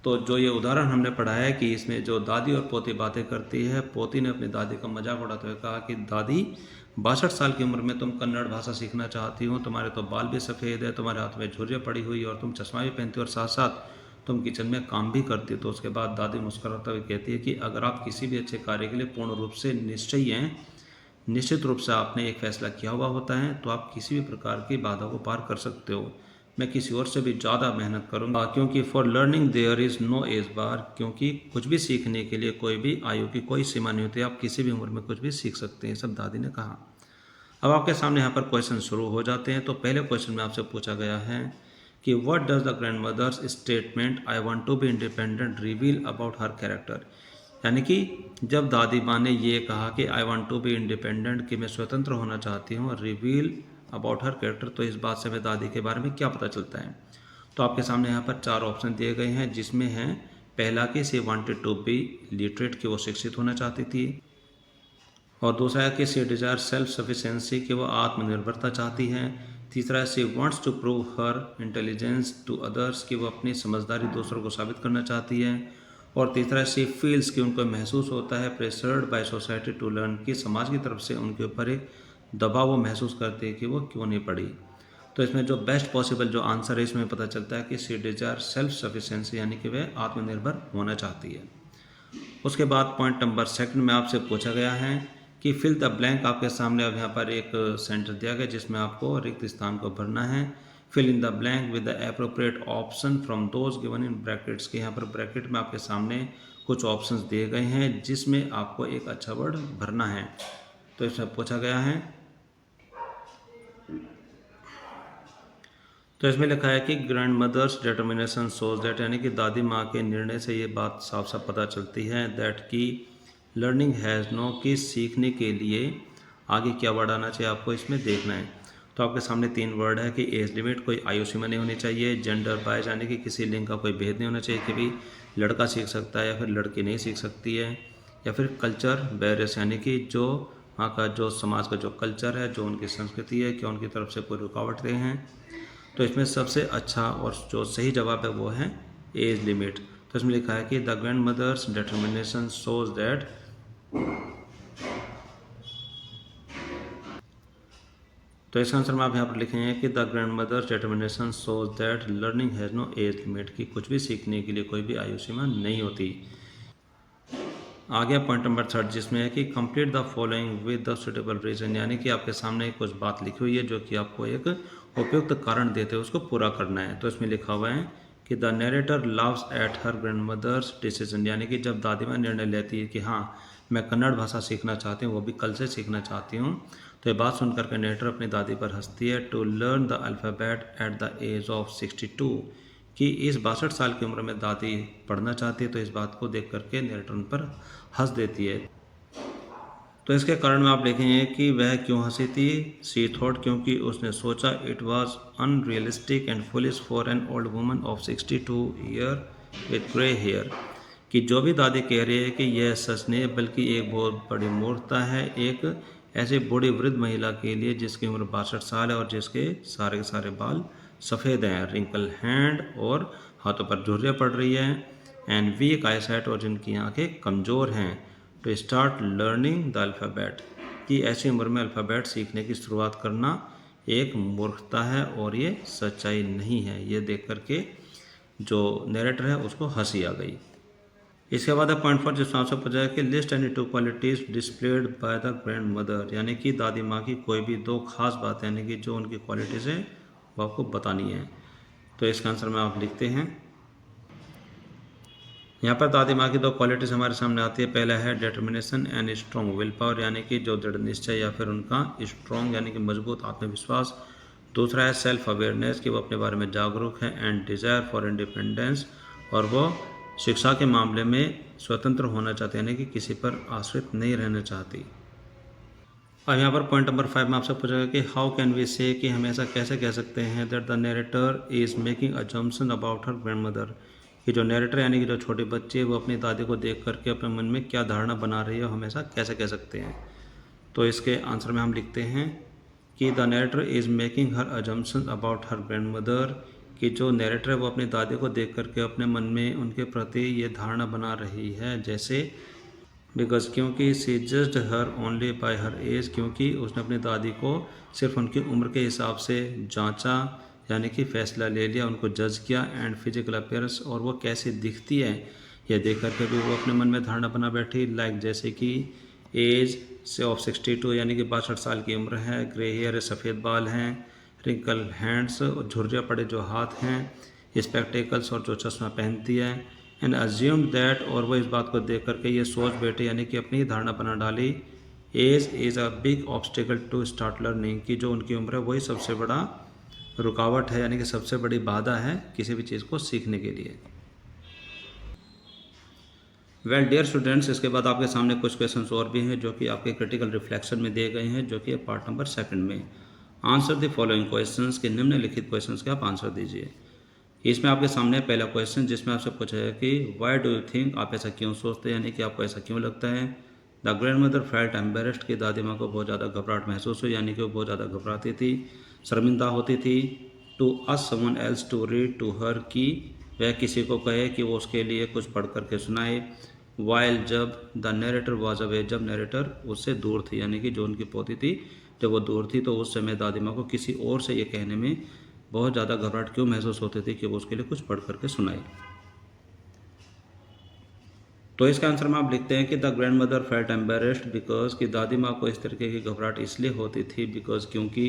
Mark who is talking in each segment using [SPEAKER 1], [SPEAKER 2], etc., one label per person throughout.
[SPEAKER 1] तो जो ये उदाहरण हमने पढ़ा है कि इसमें जो दादी और पोती बातें करती है, पोती ने अपनी दादी का मजाक उड़ाते हुए कहा कि दादी 62 साल की उम्र में तुम कन्नड़ भाषा सीखना चाहती हो, तुम्हारे तो बाल भी सफ़ेद है, तुम्हारे हाथ में झुर्रियाँ पड़ी हुई और तुम चश्मा भी पहनती हो और साथ साथ तुम किचन में काम भी करती हो। तो उसके बाद दादी मुस्कुराते हुए कहती है कि अगर आप किसी भी अच्छे कार्य के लिए पूर्ण रूप से निश्चयी हैं, निश्चित रूप से आपने एक फैसला किया हुआ होता है, तो आप किसी भी प्रकार की बाधा को पार कर सकते हो। मैं किसी और से भी ज़्यादा मेहनत करूँगा, क्योंकि for learning there is no age bar, क्योंकि कुछ भी सीखने के लिए कोई भी आयु की कोई सीमा नहीं होती, आप किसी भी उम्र में कुछ भी सीख सकते हैं, सब दादी ने कहा। अब आपके सामने यहाँ पर क्वेश्चन शुरू हो जाते हैं। तो पहले क्वेश्चन में आपसे पूछा गया है कि what does the grand mother's statement I want to be independent reveal about her character. यानी कि जब दादी माँ ने ये कहा कि I want to be independent, कि मैं स्वतंत्र होना चाहती हूँ, रिवील अबाउट हर कैरेक्टर, तो इस बात से हमें दादी के बारे में क्या पता चलता है। तो आपके सामने यहाँ पर 4 ऑप्शन दिए गए हैं, जिसमें है पहला कि she wanted to be literate, कि वो शिक्षित होना चाहती थी, और दूसरा है कि शी डिजायर सेल्फ सफिशेंसी, कि वो आत्मनिर्भरता चाहती है। तीसरा है she wants to prove her intelligence to others, कि वो अपनी समझदारी दूसरों को साबित करना चाहती है। और तीसरा है शी फील्स, कि उनको महसूस होता है pressured by society to learn, कि समाज की तरफ से उनके ऊपर एक दबाव वो महसूस करती है कि वो क्यों नहीं पढ़ी। तो इसमें जो बेस्ट पॉसिबल जो आंसर है, इसमें पता चलता है कि शी डिजायर सेल्फ सफिशेंसी, यानी कि वह आत्मनिर्भर होना चाहती है। उसके बाद पॉइंट नंबर 2 में आपसे पूछा गया है कि फिल द ब्लैंक। आपके सामने अब यहाँ पर एक सेंटेंस दिया गया जिसमें आपको रिक्त स्थान को भरना है। Fill in the blank with the appropriate option from those given in brackets, के यहाँ पर ब्रैकेट में आपके सामने कुछ ऑप्शंस दिए गए हैं जिसमें आपको एक अच्छा वर्ड भरना है। तो इसमें पूछा गया है, तो इसमें लिखा है कि grand mother's determination shows that, यानी कि दादी माँ के निर्णय से ये बात साफ साफ पता चलती है दैट की लर्निंग हैज़ नो, कि सीखने के लिए आगे क्या वर्ड आना चाहिए आपको इसमें देखना है। तो आपके सामने 3 वर्ड है कि एज लिमिट, कोई आयु सीमा नहीं होनी चाहिए, जेंडर बायस, यानी कि किसी लिंग का कोई भेद नहीं होना चाहिए कि भाई लड़का सीख सकता है या फिर लड़की नहीं सीख सकती है, या फिर कल्चर बैरियर्स, यानी कि जो वहाँ का जो समाज का जो कल्चर है, जो उनकी संस्कृति है, क्या उनकी तरफ से कोई रुकावटें हैं। तो इसमें सबसे अच्छा और जो सही जवाब है वो है एज लिमिट। तो इसमें लिखा है कि the grand mother's determination shows that, तो इसका आंसर में आप यहाँ पर लिखेंगे कि the grand mother's determination shows that learning has no age limit, कि कुछ भी सीखने के लिए कोई भी आयु सीमा नहीं होती। आ गया पॉइंट नंबर 3 जिसमें है कि complete the following with the suitable reason, यानी कि आपके सामने कुछ बात लिखी हुई है जो कि आपको एक उपयुक्त कारण देते हुए उसको पूरा करना है। तो इसमें लिखा हुआ है कि the narrator laughs at her grand mother's decision, यानी कि जब दादी माँ निर्णय लेती है कि हाँ मैं कन्नड़ भाषा सीखना चाहती हूँ, वो भी कल से सीखना चाहती हूँ, तो ये बात सुनकर के नरेटर अपनी दादी पर हंसती है। To learn the alphabet at the age of 62, कि इस 62 साल की उम्र में दादी पढ़ना चाहती है, तो इस बात को देख करके नरेटर उन पर हंस देती है। तो इसके कारण में आप लिखेंगे कि वह क्यों हंसी थी। शी थॉट, क्योंकि उसने सोचा, it was unrealistic and foolish for an old woman of 62 year with grey hair, कि जो भी दादी कह रही है कि यह सच नहीं बल्कि एक बहुत बड़ी मूर्खता है एक ऐसी बूढ़ी वृद्ध महिला के लिए जिसकी उम्र 62 साल है और जिसके सारे के सारे बाल सफ़ेद हैं, रिंकल हैंड और हाथों पर झुर्रियाँ पड़ रही है, एंड वीक आईसाइट, और जिनकी आंखें कमज़ोर हैं। To start learning the alphabet, कि ऐसी उम्र में अल्फ़ाबेट सीखने की शुरुआत करना एक मूर्खता है और ये सच्चाई नहीं है। ये देख करके जो नरेटर है उसको हंसी आ गई। इसके बाद है पॉइंट 4 जिसमें आपसे पूछा है कि list any 2 qualities displayed by the grand mother, यानी कि दादी माँ की कोई भी 2 खास बातें, यानी कि जो उनकी क्वालिटीज़ हैं वो आपको बतानी है। तो इसका आंसर में आप लिखते हैं, यहाँ पर दादी माँ की 2 क्वालिटीज़ हमारे सामने आती है। पहला है determination and strong will power, यानी कि जो दृढ़ निश्चय या फिर उनका स्ट्रॉन्ग यानी कि मजबूत आत्मविश्वास। दूसरा है सेल्फ अवेयरनेस, कि वो अपने बारे में जागरूक है, एंड डिज़ायर फॉर इंडिपेंडेंस, और वो शिक्षा के मामले में स्वतंत्र होना चाहते हैं, यानी कि किसी पर आश्रित नहीं रहना चाहती। अब यहाँ पर पॉइंट नंबर 5 में आपसे पूछा कि हाउ कैन वी से, कि हम ऐसा कैसे कह सकते हैं that the narrator is making assumption about her grand mother, कि जो नरेटर यानी कि जो छोटी बच्ची है वो अपनी दादी को देख करके अपने मन में क्या धारणा बना रही है, हम ऐसा कैसे कह सकते हैं। तो इसके आंसर में हम लिखते हैं कि the narrator is making her assumption about her grand mother, कि जो नैरेटर है वो अपनी दादी को देख करके अपने मन में उनके प्रति ये धारणा बना रही है, जैसे बिकॉज क्योंकि she judged her only by her age, क्योंकि उसने अपनी दादी को सिर्फ उनकी उम्र के हिसाब से जांचा, यानी कि फैसला ले लिया, उनको जज किया। एंड फिजिकल अपीयरेंस, और वो कैसी दिखती है यह देख करके भी वो अपने मन में धारणा बना बैठी। लाइक जैसे कि एज से ऑफ 62, यानी कि 62 साल की उम्र है, ग्रे हेयर है, सफ़ेद बाल हैं, रिंकल हैंड्स, और झुर्रियाँ पड़े जो हाथ हैं, स्पेक्टेकल्स और जो चश्मा पहनती है। एंड अज्यूम दैट, और वो इस बात को देख करके ये सोच बैठे, यानी कि अपनी धारणा बना डाली, age is a big obstacle to start learning, की जो उनकी उम्र है वही सबसे बड़ा रुकावट है, यानी कि सबसे बड़ी बाधा है किसी भी चीज़ को सीखने के लिए। वेल डियर स्टूडेंट्स, इसके बाद आपके सामने कुछ क्वेश्चंस और भी हैं जो कि आपके क्रिटिकल रिफ्लेक्शन में दिए गए हैं, जो कि पार्ट नंबर 2 में। आंसर द फॉलोइंग क्वेश्चंस, के निम्नलिखित क्वेश्चंस के आप आंसर दीजिए। इसमें आपके सामने पहला क्वेश्चन जिसमें आपसे पूछा है कि व्हाई डू यू थिंक, आप ऐसा क्यों सोचते हैं, यानी कि आपको ऐसा क्यों लगता है। The grand mother felt embarrassed, की दादी माँ को बहुत ज़्यादा घबराहट महसूस हुई, यानी कि वो बहुत ज़्यादा घबराती थी, शर्मिंदा होती थी। To ask someone else to read to her, की वह किसी को कहे कि वो उसके लिए कुछ पढ़ करके सुनाए। वाइल, जब द नरेटर वॉज अवे, जब नरेटर उससे दूर थी, यानी कि जो उनकी पोती थी जब वो दूर थी, तो उस समय दादी माँ को किसी और से ये कहने में बहुत ज़्यादा घबराहट क्यों महसूस होती थी कि वो उसके लिए कुछ पढ़ करके सुनाए। तो इसका आंसर में आप लिखते हैं कि the grand mother felt embarrassed because, कि दादी माँ को इस तरीके की घबराहट इसलिए होती थी बिकॉज, क्योंकि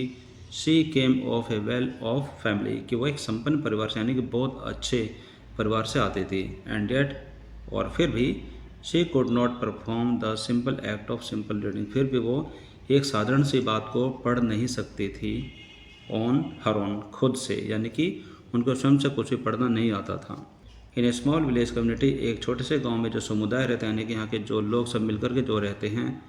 [SPEAKER 1] she came of A well of family, कि वो एक संपन्न परिवार से, यानी कि बहुत अच्छे परिवार से आती थी। एंड येट, और फिर भी, she could not perform the simple act of simple reading, फिर भी वो एक साधारण सी बात को पढ़ नहीं सकती थी ऑन हर ओन, खुद से, यानी कि उनको स्वयं से कुछ भी पढ़ना नहीं आता था। इन ए स्मॉल विलेज कम्युनिटी, एक छोटे से गांव में जो समुदाय रहते हैं, यानी कि यहाँ के जो लोग सब मिलकर के जो रहते हैं,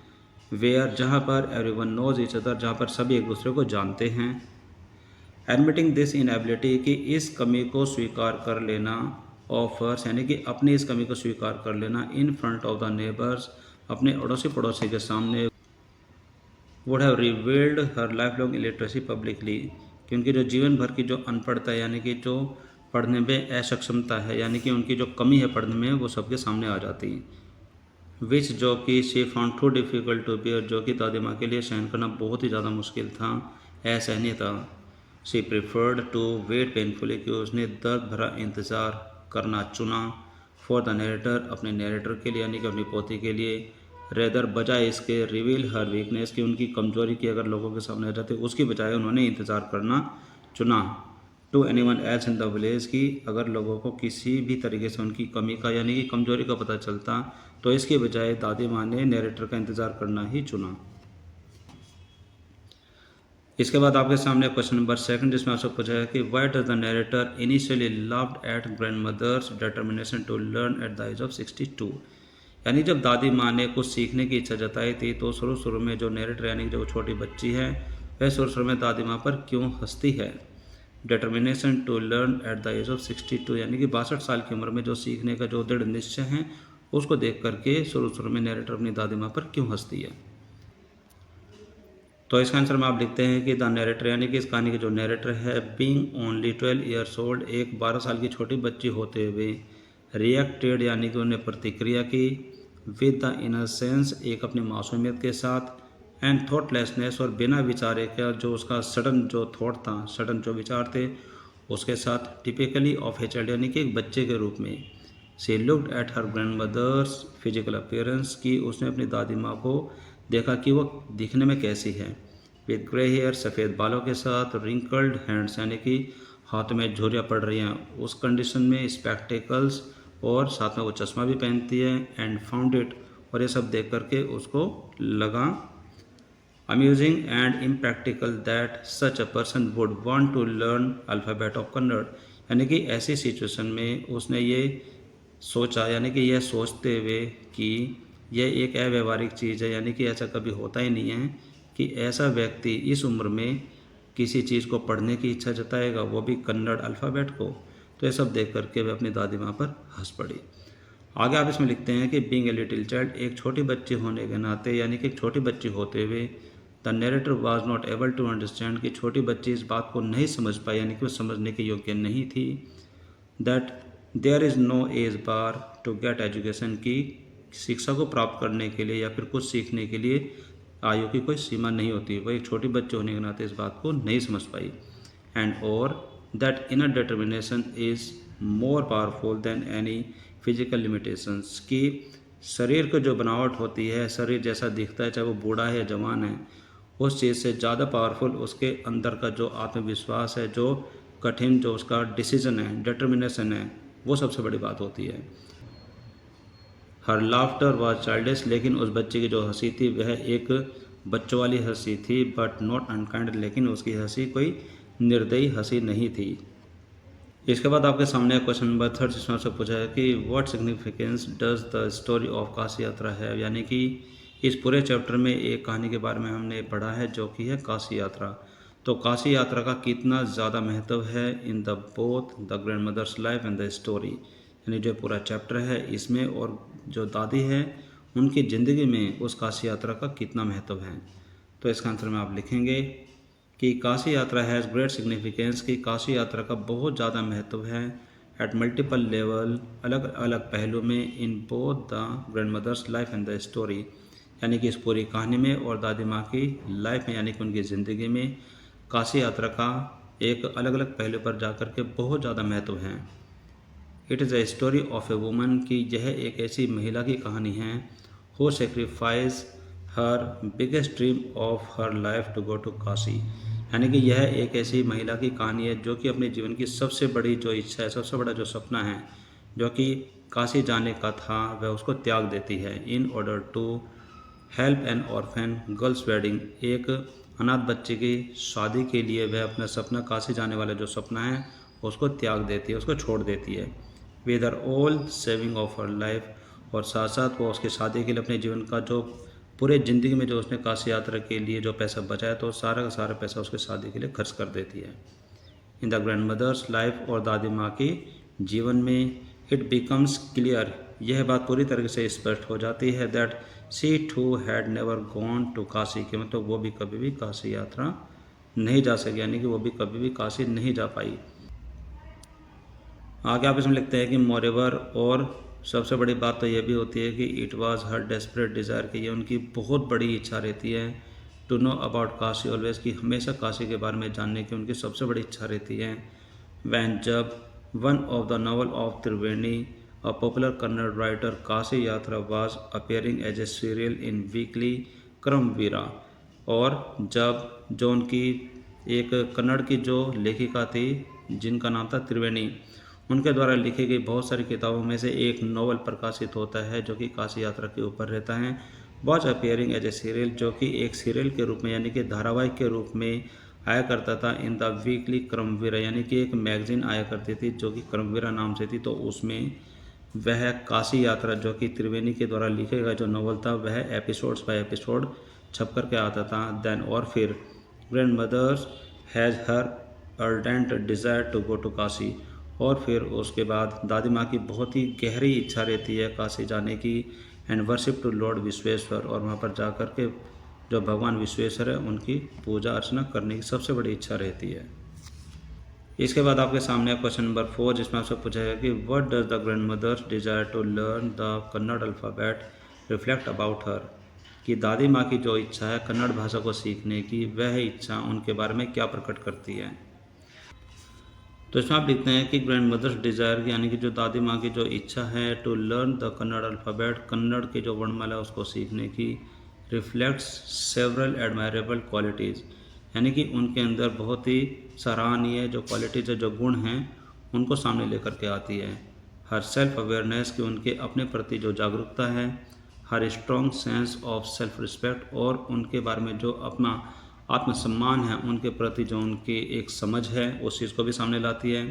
[SPEAKER 1] वेयर, जहाँ पर एवरीवन नोज ईच अदर, जहाँ पर सभी एक दूसरे को जानते हैं। एडमिटिंग दिस इनएबिलिटी, कि इस कमी को स्वीकार कर लेना, ऑफर्स, यानी कि अपनी इस कमी को स्वीकार कर लेना, in front of the neighbours, अपने अड़ोसी पड़ोसी के सामने, would have revealed her life long illiteracy publicly, कि उनकी जो जीवन भर की जो अनपढ़ता है, यानी कि जो पढ़ने में असक्षमता है, यानी कि उनकी जो कमी है पढ़ने में, वो सबके सामने आ जाती। विच, जो कि she found too difficult to bear, जो कि दादी माँ के लिए सहन करना बहुत ही ज़्यादा मुश्किल था, असहनीय था। She preferred to wait painfully, कि उसने दर्द भरा इंतज़ार करना चुना। फॉर द नरेटर, अपने नरेटर के लिए, यानी कि अपनी पोती के लिए। रेदर, बजाय इसके, रिवील हर वीकनेस, की उनकी कमजोरी की अगर लोगों के सामने आ जाती, उसकी बजाय उन्होंने इंतज़ार करना चुना। To anyone else in the village, की अगर लोगों को किसी भी तरीके से उनकी कमी का, यानी कि कमजोरी का पता चलता, तो इसके बजाय दादी माँ ने नरेटर का इंतज़ार करना ही चुना। इसके बाद आपके सामने क्वेश्चन नंबर 2 जिसमें आपसे पूछा है कि why does the narrator initially laughed at grand mother's determination to learn at the age of 62, यानी जब दादी माँ ने कुछ सीखने की इच्छा जताई थी, तो शुरू में जो नरेटर, यानी जो छोटी बच्ची है, वह शुरू में दादी माँ पर क्यों हंसती है। Determination to learn at the age of 62, यानी कि 62 साल की उम्र में जो सीखने का जो दृढ़ निश्चय है, उसको देख करके शुरू में नरेटर अपनी दादी माँ पर क्यों हंसती है। तो इसका आंसर में आप लिखते हैं कि द नरेटर, यानी कि इस कहानी के जो नरेटर है, बीइंग ओनली 12 ईयर्स ओल्ड, एक 12 साल की छोटी बच्ची होते हुए, रिएक्टेड, यानी कि उन्हें प्रतिक्रिया की, विद द इनोसेंस, एक अपनी मासूमियत के साथ, एंड थॉटलेसनेस, और बिना विचारे का जो उसका सडन जो थॉट था, सडन जो विचार थे, उसके साथ, टिपिकली ऑफ ए चाइल्ड, यानी कि एक बच्चे के रूप में। She looked at her grand mother's physical appearance, की उसने अपनी दादी माँ को देखा कि वो दिखने में कैसी है। विद ग्रे हेयर, सफ़ेद बालों के साथ, रिंकल्ड हैंड्स, यानी कि हाथ में झुर्रियाँ पड़ रही हैं उस कंडीशन में, स्पेक्टेकल्स, और साथ में वो चश्मा भी पहनती है। एंड फाउंड इट, और ये सब देख करके उसको लगा, amusing and impractical that such a person would want to learn alphabet of Kannada, यानी कि ऐसी सिचुएशन में उसने ये सोचा, यानी कि यह सोचते हुए कि यह एक अव्यवहारिक चीज़ है, यानी कि ऐसा कभी होता ही नहीं है कि ऐसा व्यक्ति इस उम्र में किसी चीज़ को पढ़ने की इच्छा जताएगा, वो भी कन्नड़ अल्फ़ाबेट को। तो ये सब देख करके वे अपनी दादी माँ पर हंस पड़ी। आगे आप इसमें लिखते हैं कि बीइंग ए लिटिल चाइल्ड, एक छोटी बच्ची होने के नाते, यानी कि एक छोटी बच्ची होते हुए, the narrator was not able to understand कि छोटी बच्ची इस बात को नहीं समझ पाई, यानी कि वो समझने के योग्य नहीं थी। That there is no age bar to get education, की शिक्षा को प्राप्त करने के लिए या फिर कुछ सीखने के लिए आयु की कोई सीमा नहीं होती। वह एक छोटी बच्चे होने के नाते इस बात को नहीं समझ पाई। एंड और that inner determination is more powerful than any physical limitations, की शरीर की जो बनावट होती है, शरीर जैसा दिखता है चाहे वो बूढ़ा है या जवान है, उस चीज़ से ज़्यादा पावरफुल उसके अंदर का जो आत्मविश्वास है, जो कठिन जो उसका डिसीजन है, डिटर्मिनेशन है, वो सबसे बड़ी बात होती है। हर लाफ्टर वॉज चाइल्डिश, लेकिन उस बच्चे की जो हंसी थी वह एक बच्चों वाली हंसी थी, बट नॉट अनकाइंड, लेकिन उसकी हंसी कोई निर्दयी हंसी नहीं थी। इसके बाद आपके सामने क्वेश्चन नंबर 3 जिसमें आपसे पूछा है कि what significance does the story of Kashi यात्रा है, यानी कि इस पूरे चैप्टर में एक कहानी के बारे में हमने पढ़ा है जो कि है काशी यात्रा। तो काशी यात्रा का कितना ज़्यादा महत्व है in the both the grand mother's life and the story, यानी जो पूरा चैप्टर है इसमें और जो दादी है उनकी ज़िंदगी में उस काशी यात्रा का कितना महत्व है। तो इसका आंसर में आप लिखेंगे कि काशी यात्रा हैज़ ग्रेट सिग्निफिकेंस, की काशी यात्रा का बहुत ज़्यादा महत्व है एट मल्टीपल लेवल, अलग अलग पहलू में, in both the grand mother's life and the story, यानी कि इस पूरी कहानी में और दादी माँ की लाइफ में, यानी कि उनकी ज़िंदगी में काशी यात्रा का एक अलग अलग पहलू पर जाकर के बहुत ज़्यादा महत्व है। It is a story of a woman, की यह एक ऐसी महिला की कहानी है who sacrifice her biggest dream of her life to go to Kashi, यानी कि यह एक ऐसी महिला की कहानी है जो कि अपने जीवन की सबसे बड़ी जो इच्छा है, सबसे बड़ा जो सपना है जो कि काशी जाने का था, वह उसको त्याग देती है in order to help an orphan girl's wedding, एक अनाथ बच्चे की शादी के लिए वह अपना सपना, काशी जाने वाला जो सपना है उसको त्याग देती है, उसको छोड़ देती है। With her all saving of her life, और साथ साथ वो उसकी शादी के लिए अपने जीवन का जो पूरे ज़िंदगी में जो उसने काशी यात्रा के लिए जो पैसा बचाया तो सारा का सारा पैसा उसके शादी के लिए खर्च कर देती है। In the grand mother's life, और दादी माँ की जीवन में इट बिकम्स क्लियर, यह बात पूरी तरह से स्पष्ट हो जाती है that she too had never gone to Kashi, के मतलब वो भी कभी भी काशी यात्रा नहीं जा सकी, यानी कि वो भी कभी भी काशी नहीं जा पाई। आगे आप इसमें लिखते हैं कि मोरेवर, और सबसे बड़ी बात तो यह भी होती है कि it was her desperate desire, कि ये उनकी बहुत बड़ी इच्छा रहती है to know about Kashi always, कि हमेशा काशी के बारे में जानने की उनकी सबसे बड़ी इच्छा रहती है। वैन जब one of the novel of Triveni, a popular Kannada writer, Kashi Yatra was appearing as a serial in weekly Karmaveera, और जब जो उनकी एक कन्नड़ की जो लेखिका थी जिनका नाम था त्रिवेणी, उनके द्वारा लिखी गई बहुत सारी किताबों में से एक नॉवल प्रकाशित होता है जो कि काशी यात्रा के ऊपर रहता है। Was appearing as a serial, जो कि एक सीरियल के रूप में, यानी कि धारावाहिक के रूप में आया करता था इन द वीकली क्रमवीरा, यानी कि एक मैगजीन आया करती थी जो कि क्रमवीरा नाम से थी। तो उसमें वह काशी यात्रा जो कि त्रिवेणी के द्वारा लिखे गया जो नॉवल था वह एपिसोड्स बाय एपिसोड छप करके आता था। देन और फिर grand mother's has her ardent desire to go to Kashi, और फिर उसके बाद दादी माँ की बहुत ही गहरी इच्छा रहती है काशी जाने की, and worship to Lord Vishweshwar, और वहाँ पर जा कर के जो भगवान विश्वेश्वर है उनकी पूजा अर्चना करने की सबसे बड़ी इच्छा रहती है। इसके बाद आपके सामने क्वेश्चन नंबर 4 जिसमें आपसे पूछा है कि what does the grand mother's desire to learn the Kannada alphabet reflect about her, कि दादी माँ की जो इच्छा है कन्नड़ भाषा को सीखने की, वह इच्छा उनके बारे में क्या प्रकट करती है। तो इसमें आप लिखते हैं कि ग्रैंड मदर्स डिज़ायर, यानी कि जो दादी माँ की जो इच्छा है to learn the Kannada alphabet, Kannada की जो वर्णमाला उसको सीखने की, रिफ्लेक्ट्स सेवरल एडमायरेबल क्वालिटीज़, यानी कि उनके अंदर बहुत ही सराहनीय जो क्वालिटीज़ है, जो गुण हैं उनको सामने लेकर के आती है। हर सेल्फ अवेयरनेस, की उनके अपने प्रति जो जागरूकता है, her strong sense of self respect, और उनके बारे में जो अपना आत्मसम्मान है उनके प्रति जो उनकी एक समझ है उस चीज़ को भी सामने लाती है।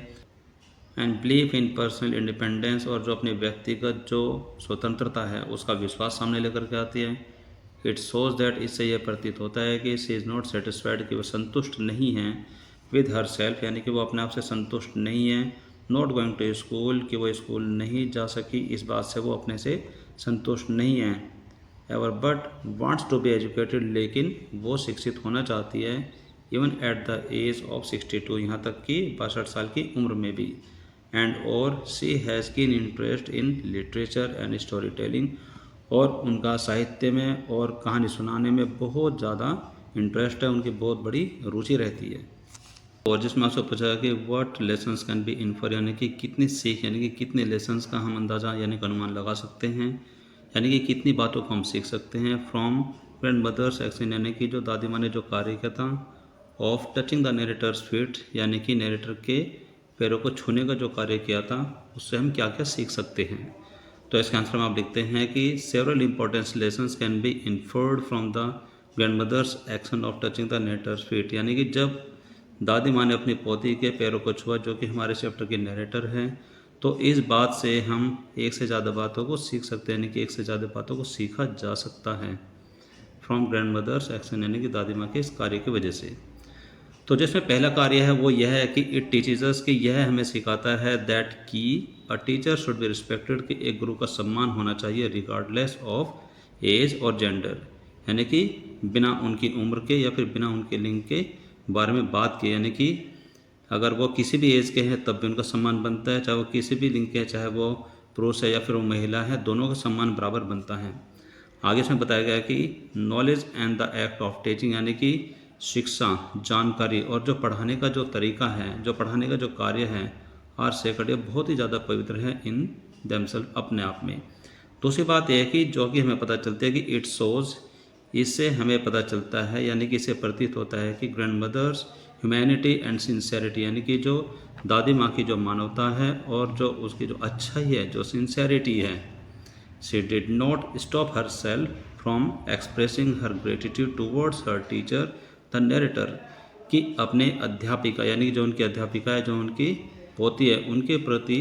[SPEAKER 1] And belief in personal independence, और जो अपनी व्यक्तिगत जो स्वतंत्रता है उसका विश्वास सामने लेकर के आती है। इट शोज़ दैट, इससे यह प्रतीत होता है कि शी इज़ नॉट सेटिस्फाइड, कि वह संतुष्ट नहीं है विद हर सेल्फ, यानी कि वो अपने आप से संतुष्ट नहीं है। नॉट गोइंग टू स्कूल, कि वो स्कूल नहीं जा सकी, इस बात से वो अपने से संतुष्ट नहीं है। Ever but wants to be educated, लेकिन वो शिक्षित होना चाहती है even at the age of 62, यहाँ तक कि 62 साल की उम्र में भी। एंड और she has keen interest in literature and story telling, और उनका साहित्य में और कहानी सुनाने में बहुत ज़्यादा इंटरेस्ट है, उनकी बहुत बड़ी रुचि रहती है। और जिसमें आपसे पूछा कि what lessons can be infer, यानी कि कितनी सीख, यानी कि कितने लेसन्स का हम अंदाज़ा यानी कि अनुमान लगा सकते हैं, यानी कि कितनी बातों को हम सीख सकते हैं फ्रॉम ग्रैंड मदर्स एक्शन, यानी कि जो दादी माँ ने जो कार्य किया था, of touching the narrator's feet, यानी कि नरेटर के पैरों को छूने का जो कार्य किया था, उससे हम क्या क्या सीख सकते हैं। तो इसके आंसर में आप लिखते हैं कि several important lessons can be inferred from the grand mother's action of touching the narrator's feet, यानी कि जब दादी माँ ने अपनी पोती के पैरों को छुआ, जो कि हमारे चैप्टर के नरेटर हैं, तो इस बात से हम एक से ज़्यादा बातों को सीख सकते हैं, यानी कि एक से ज़्यादा बातों को सीखा जा सकता है फ्रॉम ग्रैंड मदर्स एक्शन, यानी कि दादी माँ के इस कार्य की वजह से। तो जिसमें पहला कार्य है वो यह है कि इट टीचेस अस, कि यह हमें सिखाता है दैट कि a teacher should be respected, कि एक गुरु का सम्मान होना चाहिए रिगार्डलेस ऑफ एज और जेंडर, यानी कि बिना उनकी उम्र के या फिर बिना उनके लिंग के बारे में बात की, यानी कि अगर वो किसी भी एज के हैं तब भी उनका सम्मान बनता है, चाहे वो किसी भी लिंग के हैं, चाहे वो पुरुष है या फिर वो महिला है, दोनों का सम्मान बराबर बनता है। आगे इसमें बताया गया कि knowledge and the act of teaching, यानी कि शिक्षा, जानकारी और जो पढ़ाने का जो तरीका है, जो पढ़ाने का जो कार्य है, आर सेक्रेड, बहुत ही ज़्यादा पवित्र है इन देमसेल्फ, अपने आप में। दूसरी बात यह है कि जो कि हमें पता चलती है कि इट शोज़, इससे हमें पता चलता है, यानी कि इससे प्रतीत होता है कि grand mother's humanity and sincerity, यानी कि जो दादी माँ की जो मानवता है और जो उसकी जो अच्छाई है, जो सिंसेरिटी है, she did not stop her self from expressing her gratitude towards her teacher the narrator, कि अपने अध्यापिका, यानी कि जो उनकी अध्यापिका है, जो उनकी पोती है, उनके प्रति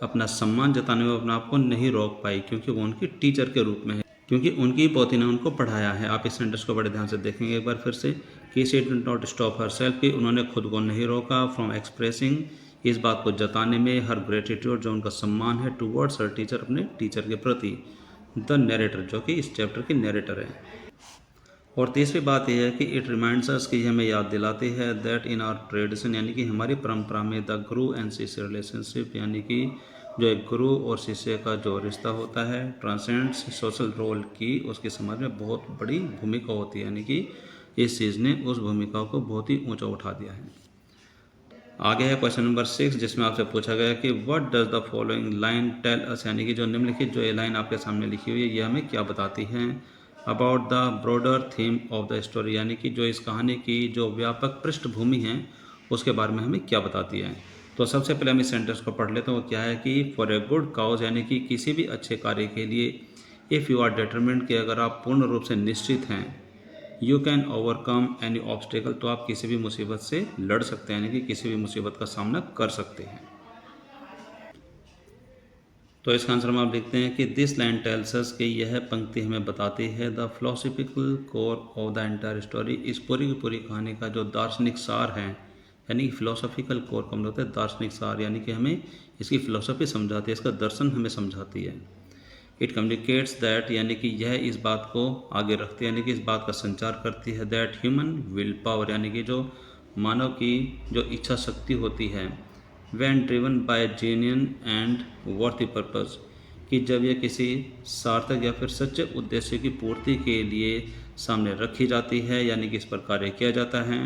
[SPEAKER 1] अपना सम्मान जताने में अपने आप को नहीं रोक पाई, क्योंकि वो उनकी टीचर के रूप में है, क्योंकि उनकी पोती ने उनको पढ़ाया है। आप इस सेंटेंस को बड़े ध्यान से देखेंगे एक बार फिर से, कि she did not stop her self, कि उन्होंने खुद को नहीं रोका, फ्रॉम एक्सप्रेसिंग, इस बात को जताने में, हर ग्रेटिट्यूड, जो उनका सम्मान है, टूवर्ड्स हर टीचर, अपने टीचर के प्रति, द नरेटर, जो कि इस चैप्टर की नरेटर है। और तीसरी बात यह है कि इट रिमाइंड्स अस, कि हमें याद दिलाती है दैट इन आवर ट्रेडिशन, यानी कि हमारी परंपरा में, द गुरु एंड शिष्य रिलेशनशिप, यानी कि जो एक गुरु और शिष्य का जो रिश्ता होता है, ट्रांसेंड्स सोशल रोल की, उसके समाज में बहुत बड़ी भूमिका होती है, यानी कि इस चीज़ ने उस भूमिका को बहुत ही ऊंचा उठा दिया है। आगे है क्वेश्चन नंबर 6, जिसमें आपसे पूछा गया कि what does the following line tell us, यानी कि जो निम्नलिखित जो ये लाइन आपके सामने लिखी हुई है, ये हमें क्या बताती है about the broader theme of the story, यानी कि जो इस कहानी की जो व्यापक पृष्ठभूमि है, उसके बारे में हमें क्या बताती है। तो सबसे पहले हम इस सेंटेंस को पढ़ लेते हैं। वो क्या है कि फॉर ए गुड काउज, यानी कि किसी भी अच्छे कार्य के लिए, इफ़ यू आर डिटरमिन्ड, कि अगर आप पूर्ण रूप से निश्चित हैं, you can overcome any obstacle, तो आप किसी भी मुसीबत से लड़ सकते हैं, यानी कि किसी भी मुसीबत का सामना कर सकते हैं। तो इसका आंसर में आप देखते हैं कि दिस लाइन टेल्स अस, कि यह पंक्ति हमें बताती है the philosophical core of the entire story, इस पूरी की पूरी कहानी का जो दार्शनिक सार है, यानी कि फिलोसफिकल कोर का मतलब होता है दार्शनिक सार, यानी कि हमें इसकी फिलोसफी समझाती है, इसका दर्शन हमें समझाती है। इट कम्युनिकेट्स दैट, यानी कि यह इस बात को आगे रखती है, यानी कि इस बात का संचार करती है दैट ह्यूमन विल पावर, यानी कि जो मानव की जो इच्छा शक्ति होती है, when driven by genuine and worthy purpose, कि जब यह किसी सार्थक या फिर सच्चे उद्देश्य की पूर्ति के लिए सामने रखी जाती है, यानी कि इस पर कार्य किया जाता है,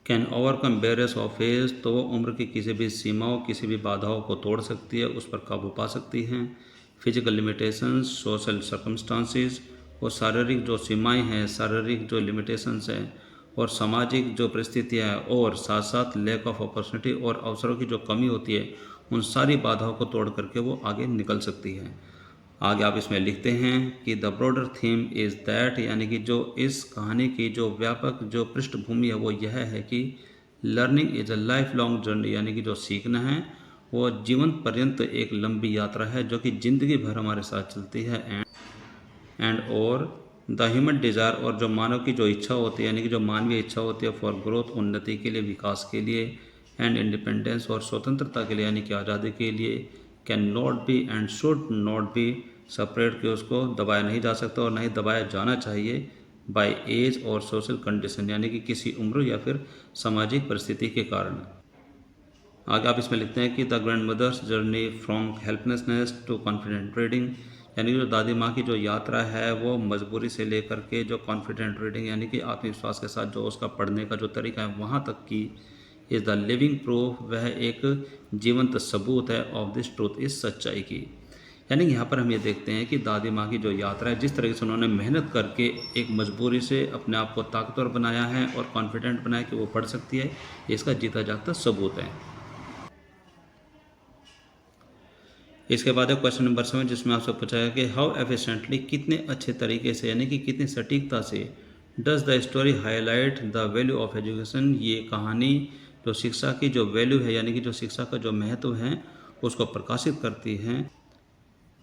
[SPEAKER 1] can overcome barriers of age, तो वो उम्र की किसी भी सीमाओं, किसी भी बाधाओं को तोड़ सकती है, उस पर काबू पा सकती हैं। फिजिकल लिमिटेशंस, सोशल सर्कमस्टांसिस, और शारीरिक जो सीमाएं हैं, शारीरिक जो लिमिटेशंस हैं, और सामाजिक जो परिस्थितियाँ हैं, और साथ साथ लैक ऑफ अपॉर्चुनिटी, और अवसरों की जो कमी होती है, उन सारी बाधाओं को तोड़ करके वो आगे निकल सकती है। आगे आप इसमें लिखते हैं कि the broader theme is that, यानी कि जो इस कहानी की जो व्यापक जो पृष्ठभूमि है वो यह है कि learning is a life long journey, यानी कि जो सीखना है वो जीवन पर्यंत एक लंबी यात्रा है, जो कि ज़िंदगी भर हमारे साथ चलती है। एंड और द ह्यूमन डिज़ायर, और जो मानव की जो इच्छा होती है, यानी कि जो मानवीय इच्छा होती है, फॉर ग्रोथ, उन्नति के लिए, विकास के लिए, एंड इंडिपेंडेंस, और स्वतंत्रता के लिए, यानी कि आज़ादी के लिए, can not be and should not be separate कि उसको दबाया नहीं जा सकता और नहीं दबाया जाना चाहिए बाय एज और सोशल कंडीशन, यानी कि किसी उम्र या फिर सामाजिक परिस्थिति के कारण। आगे आप इसमें लिखते हैं कि the grand mothers journey from helplessness to confident reading, यानी कि जो दादी माँ की जो यात्रा है वो मजबूरी से लेकर के जो कॉन्फिडेंट रीडिंग यानी कि आत्मविश्वास के साथ जो उसका पढ़ने का जो तरीका है वहाँ तक की इज़ द लिविंग प्रूफ, वह एक जीवंत सबूत है ऑफ दिस ट्रूथ, इस सच्चाई की। यानी यहाँ पर हम ये देखते हैं कि दादी माँ की जो यात्रा है, जिस तरीके से उन्होंने मेहनत करके एक मजबूरी से अपने आप को ताकतवर बनाया है और कॉन्फिडेंट बनाया कि वो पढ़ सकती है, इसका जीता जागता सबूत है। इसके बाद है क्वेश्चन नंबर 7, जिसमें आपसे पूछा है कि हाउ एफिशिएंटली, कितने अच्छे तरीके से यानी कि कितनी सटीकता से does the story highlight the value of education, ये कहानी जो शिक्षा की जो वैल्यू है यानी कि जो शिक्षा का जो महत्व है उसको प्रकाशित करती है।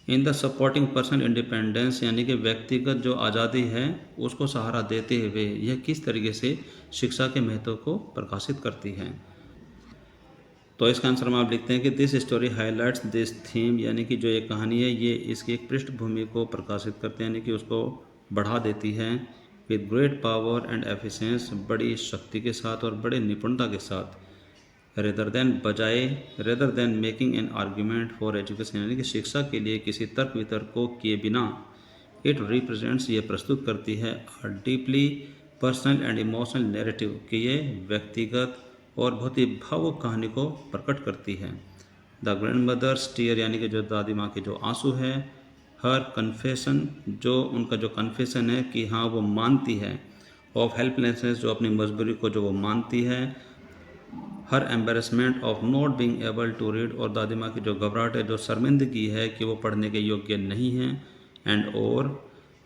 [SPEAKER 1] In the supporting person independence, यानी कि व्यक्तिगत जो आज़ादी है उसको सहारा देते हुए यह किस तरीके से शिक्षा के महत्व को प्रकाशित करती है। तो इसका आंसर में आप लिखते हैं कि this story highlights this theme, यानी कि जो ये कहानी है ये इसकी एक पृष्ठभूमि को प्रकाशित करते हैं, यानी कि उसको बढ़ा देती है। With great power and efficiency, बड़ी शक्ति के साथ और बड़े निपुणता के साथ। Rather than making an argument for education, यानी कि शिक्षा के लिए किसी तर्क वितर्क को किए बिना, इट रिप्रेजेंट्स, ये प्रस्तुत करती है अ deeply personal and emotional narrative, कि ये व्यक्तिगत और बहुत ही भावुक कहानी को प्रकट करती है। द ग्रैंड मदर्स टीयर, यानी कि जो दादी माँ के जो आंसू है। हर कन्फेशन, जो उनका जो कन्फेशन है कि हाँ वो मानती है। ऑफ हेल्पलेसनेस, जो अपनी मजबूरी को जो वो मानती है। Her embarrassment of not being able to read, और दादी माँ की जो घबराहट है, जो शर्मिंदगी है कि वो पढ़ने के योग्य नहीं हैं। एंड और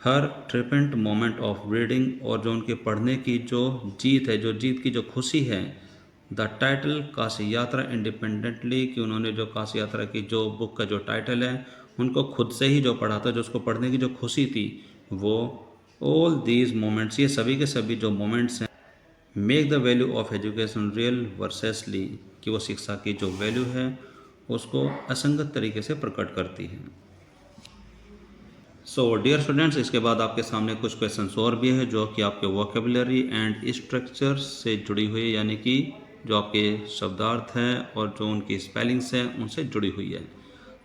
[SPEAKER 1] हर ट्रिपेंट मोमेंट ऑफ रीडिंग, और जो उनके पढ़ने की जो जीत है, जो जीत की जो खुशी है। द टाइटल काशी यात्रा इंडिपेंडेंटली, कि उन्होंने जो काशी यात्रा की जो बुक का जो टाइटल है उनको खुद से ही जो पढ़ा था, जो उसको पढ़ने की जो खुशी थी वो। ऑल दीज मोमेंट्स, ये सभी के सभी जो मोमेंट्स हैं, make the value of education real वर्सेसली, कि वो शिक्षा की जो वैल्यू है उसको असंगत तरीके से प्रकट करती है। सो डियर स्टूडेंट्स, इसके बाद आपके सामने कुछ क्वेश्चंस और भी हैं जो कि आपके वोकेबुलरी एंड स्ट्रक्चर से जुड़ी हुई है, यानी कि जो आपके शब्दार्थ हैं और जो उनकी स्पेलिंग्स हैं उनसे जुड़ी हुई है।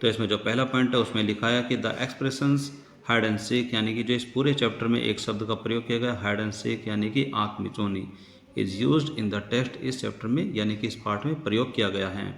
[SPEAKER 1] तो इसमें जो पहला पॉइंट है उसमें लिखा है कि the expressions hide and seek, यानी कि जो इस पूरे चैप्टर में एक शब्द का प्रयोग किया गया हाइड एंड सीक, यानी कि आँख मिचौनी, is used in the text, इस चैप्टर में यानी कि इस पार्ट में प्रयोग किया गया है।